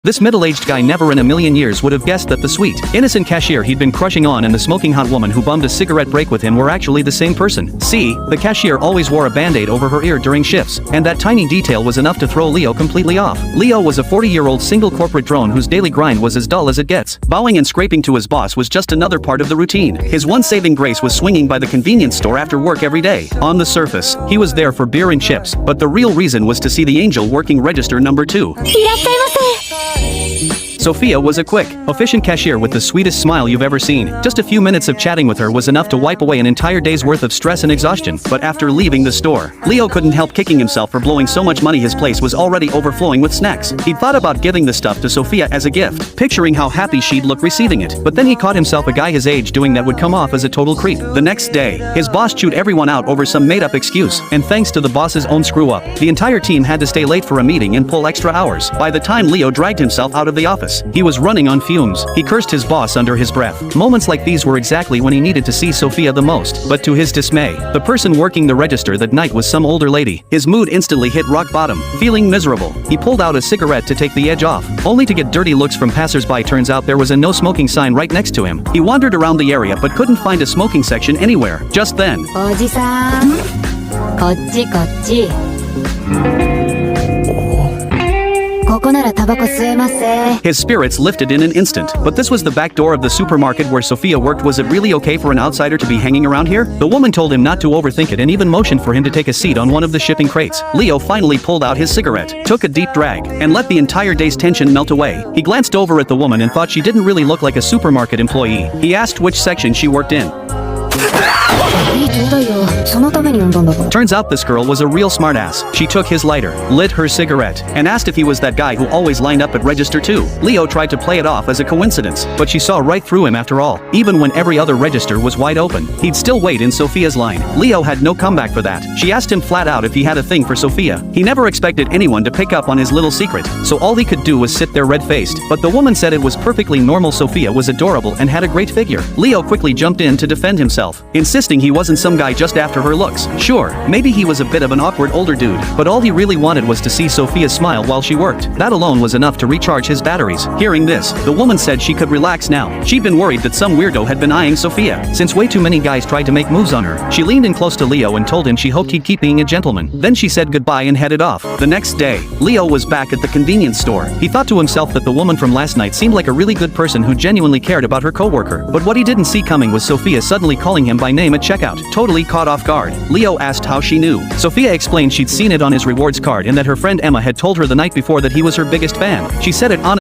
This middle-aged guy never in a million years would have guessed that the sweet, innocent cashier he'd been crushing on and the smoking hot woman who bummed a cigarette break with him were actually the same person. See, the cashier always wore a band-aid over her ear during shifts, and that tiny detail was enough to throw Leo completely off. Leo was a 40-year-old single corporate drone whose daily grind was as dull as it gets. Bowing and scraping to his boss was just another part of the routine. His one saving grace was swinging by the convenience store after work every day. On the surface, he was there for beer and chips, but the real reason was to see the angel working register number 2. Sophia was a quick, efficient cashier with the sweetest smile you've ever seen. Just a few minutes of chatting with her was enough to wipe away an entire day's worth of stress and exhaustion. But after leaving the store, Leo couldn't help kicking himself for blowing so much money his place was already overflowing with snacks. He'd thought about giving the stuff to Sophia as a gift, picturing how happy she'd look receiving it. But then he caught himself a guy his age doing that would come off as a total creep. The next day, his boss chewed everyone out over some made-up excuse, and thanks to the boss's own screw-up, the entire team had to stay late for a meeting and pull extra hours. By the time Leo dragged himself out of the office, he was running on fumes. He cursed his boss under his breath. Moments like these were exactly when he needed to see Sophia the most. But to his dismay, the person working the register that night was some older lady. His mood instantly hit rock bottom. Feeling miserable, he pulled out a cigarette to take the edge off, only to get dirty looks from passersby. Turns out there was a no smoking sign right next to him. He wandered around the area but couldn't find a smoking section anywhere. Just then, おじさん、こっちこっち。ここならタバコ吸えます。 his spirits lifted in an instant. But this was the back door of the supermarket where Sophia worked. Was it really okay for an outsider to be hanging around here? The woman told him not to overthink it and even motioned for him to take a seat on one of the shipping crates. Leo finally pulled out his cigarette, took a deep drag, and let the entire day's tension melt away. He glanced over at the woman and thought she didn't really look like a supermarket employee. He asked which section she worked in. Turns out this girl was a real smartass. She took his lighter, lit her cigarette, and asked if he was that guy who always lined up at register 2. Leo tried to play it off as a coincidence, but she saw right through him after all. Even when every other register was wide open, he'd still wait in Sophia's line. Leo had no comeback for that. She asked him flat out if he had a thing for Sophia. He never expected anyone to pick up on his little secret, so all he could do was sit there red-faced. But the woman said it was perfectly normal. Sophia was adorable and had a great figure. Leo quickly jumped in to defend himself, insisting he wasn't some guy just after her looks. Sure, maybe he was a bit of an awkward older dude, but all he really wanted was to see Sophia smile while she worked. That alone was enough to recharge his batteries. Hearing this, the woman said she could relax now. She'd been worried that some weirdo had been eyeing Sophia, since way too many guys tried to make moves on her. She leaned in close to Leo and told him she hoped he'd keep being a gentleman. Then she said goodbye and headed off. The next day, Leo was back at the convenience store. He thought to himself that the woman from last night seemed like a really good person who genuinely cared about her coworker. But what he didn't see coming was Sophia suddenly calling him by name at checkout. Totally caught off guard, Leo asked how she knew. Sophia explained she'd seen it on his rewards card and that her friend Emma had told her the night before that he was her biggest fan. She said it honestly.